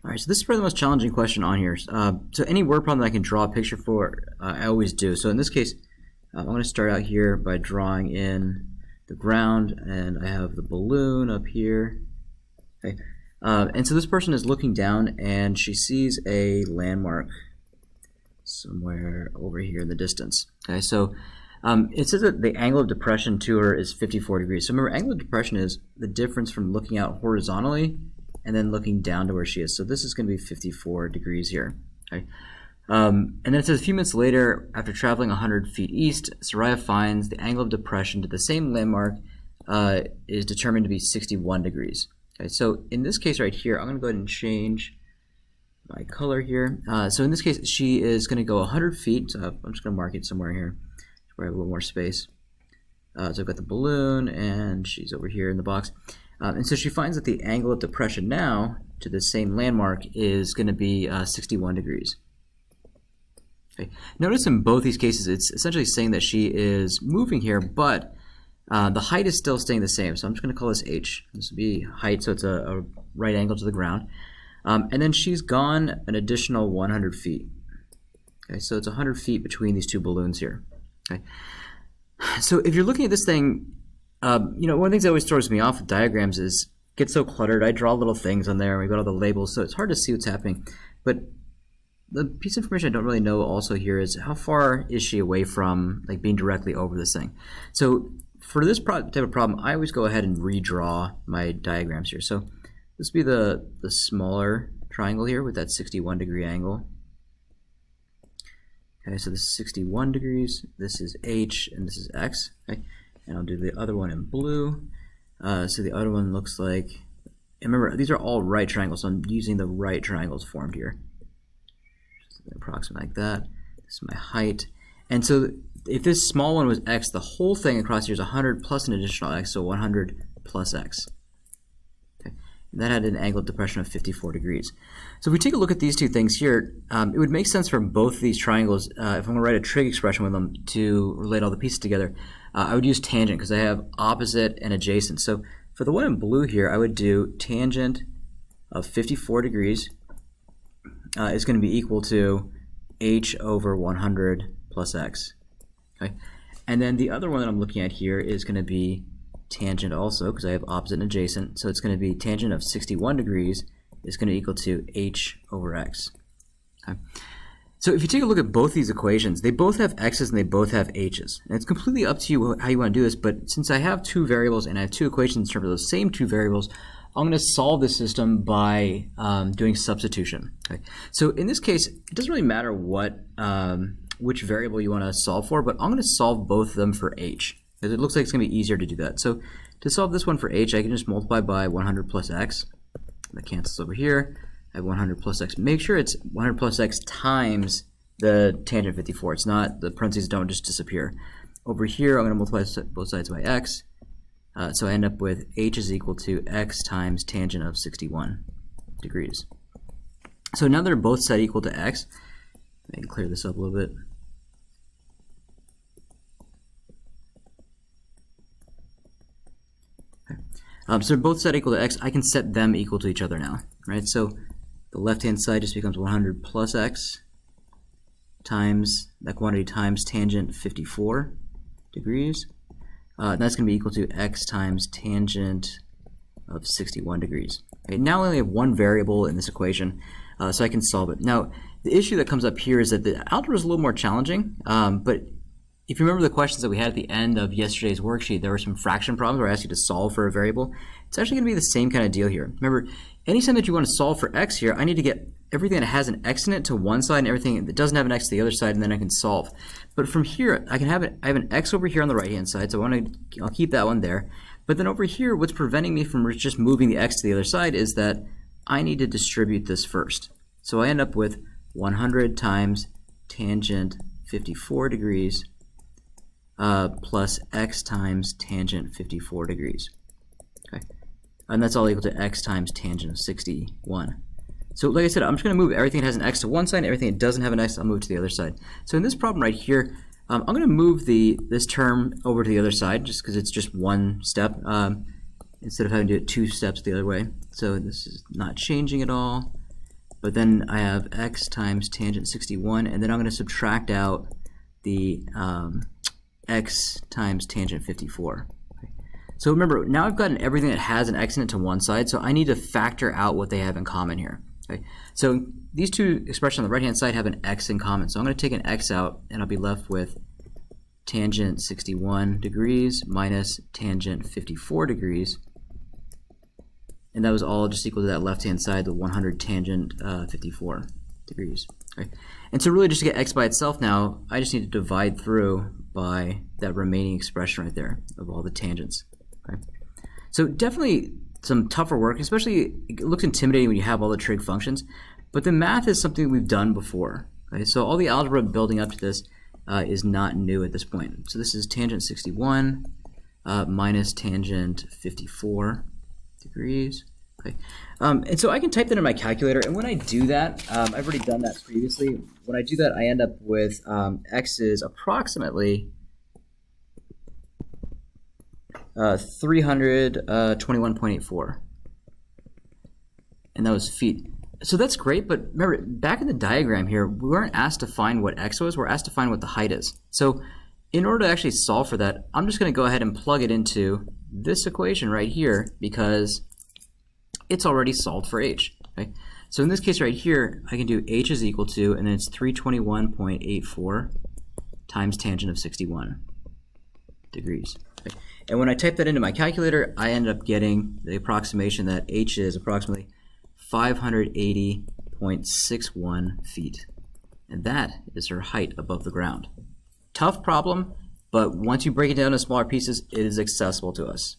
All right, so this is probably the most challenging question on here. So any word problem that I can draw a picture for, I always do. So in this case, I'm going to start out here by drawing in the ground, and I have the balloon up here. Okay, and so this person is looking down, and she sees a landmark somewhere over here in the distance. Okay, so it says that the angle of depression to her is 54 degrees. So remember, angle of depression is the difference from looking out horizontally and then looking down to where she is. So this is going to be 54 degrees here. Okay. And then it says a few minutes later, after traveling 100 feet east, Soraya finds the angle of depression to the same landmark is determined to be 61 degrees. Okay, so in this case right here, I'm going to go ahead and change my color here. So in this case, she is going to go 100 feet. So I'm just going to mark it somewhere here where I have a little more space. So I've got the balloon, and she's over here in the box. And so she finds that the angle of depression now to the same landmark is going to be 61 degrees. Okay. Notice in both these cases, it's essentially saying that she is moving here, but the height is still staying the same. So I'm just going to call this h. This would be height, so it's a right angle to the ground. And then she's gone an additional 100 feet. Okay, so it's 100 feet between these two balloons here. Okay. So if you're looking at this thing, one of the things that always throws me off with diagrams is it gets so cluttered. I draw little things on there, and we've got all the labels, so it's hard to see what's happening. But the piece of information I don't really know also here is how far is she away from like being directly over this thing. So for this type of problem, I always go ahead and redraw my diagrams here. So this would be the smaller triangle here with that 61 degree angle. Okay, so this is 61 degrees, this is h, and this is x. Okay, and I'll do the other one in blue. So the other one looks like, and remember, these are all right triangles, so I'm using the right triangles formed here. Just approximate like that. This is my height. And so if this small one was x, the whole thing across here is 100 plus an additional x, so 100 plus x. That had an angle of depression of 54 degrees. So if we take a look at these two things here, it would make sense for both of these triangles, if I'm going to write a trig expression with them to relate all the pieces together, I would use tangent because I have opposite and adjacent. So for the one in blue here, I would do tangent of 54 degrees is going to be equal to h over 100 plus x. Okay? And then the other one that I'm looking at here is going to be tangent also, because I have opposite and adjacent, so it's going to be tangent of 61 degrees is going to equal to h over x. Okay. So if you take a look at both these equations, they both have x's and they both have h's. And it's completely up to you how you want to do this, but since I have two variables and I have two equations in terms of those same two variables, I'm going to solve this system by doing substitution. Okay. So in this case, it doesn't really matter which variable you want to solve for, but I'm going to solve both of them for h. Because it looks like it's going to be easier to do that. So to solve this one for h, I can just multiply by 100 plus x. That cancels over here. I have 100 plus x. Make sure it's 100 plus x times the tangent 54. It's not, the parentheses don't just disappear. Over here, I'm going to multiply both sides by x. So I end up with h is equal to x times tangent of 61 degrees. So now they're both set equal to x. I can clear this up a little bit. So they're both set equal to x. I can set them equal to each other now, right? So the left-hand side just becomes 100 plus x times that quantity times tangent 54 degrees. That's going to be equal to x times tangent of 61 degrees. Okay, now I only have one variable in this equation, so I can solve it. Now, the issue that comes up here is that the algebra is a little more challenging, but if you remember the questions that we had at the end of yesterday's worksheet, there were some fraction problems where I asked you to solve for a variable. It's actually going to be the same kind of deal here. Remember, anytime that you want to solve for x here, I need to get everything that has an x in it to one side and everything that doesn't have an x to the other side, and then I can solve. But from here, I have an x over here on the right-hand side, so I'll keep that one there. But then over here, what's preventing me from just moving the x to the other side is that I need to distribute this first. So I end up with 100 times tangent 54 degrees plus x times tangent 54 degrees. Okay, and that's all equal to x times tangent of 61. So like I said, I'm just going to move everything that has an x to one side, and everything that doesn't have an x, I'll move to the other side. So in this problem right here, I'm going to move this term over to the other side just because it's just one step instead of having to do it two steps the other way. So this is not changing at all. but then I have x times tangent 61, and then I'm going to subtract out the x times tangent 54. Okay. So remember, now I've gotten everything that has an x in it to one side, so I need to factor out what they have in common here. Okay. So these two expressions on the right-hand side have an x in common, so I'm going to take an x out, and I'll be left with tangent 61 degrees minus tangent 54 degrees. And that was all just equal to that left-hand side, the 100 tangent 54 degrees. Okay. And so really just to get x by itself now, I just need to divide through by that remaining expression right there of all the tangents. Okay. So definitely some tougher work, especially it looks intimidating when you have all the trig functions, but the math is something we've done before. Okay. So all the algebra building up to this is not new at this point. So this is tangent 61 minus tangent 54 degrees. Okay. And so I can type that in my calculator, and when I do that, I've already done that previously. When I do that, I end up with x is approximately 321.84, and that was feet. So that's great, but remember, back in the diagram here, we weren't asked to find what x was, we're asked to find what the height is. So in order to actually solve for that, I'm just going to go ahead and plug it into this equation right here, because it's already solved for h. Okay? So in this case right here, I can do h is equal to, and then it's 321.84 times tangent of 61 degrees. Okay? And when I type that into my calculator, I end up getting the approximation that h is approximately 580.61 feet. And that is her height above the ground. Tough problem, but once you break it down into smaller pieces, it is accessible to us.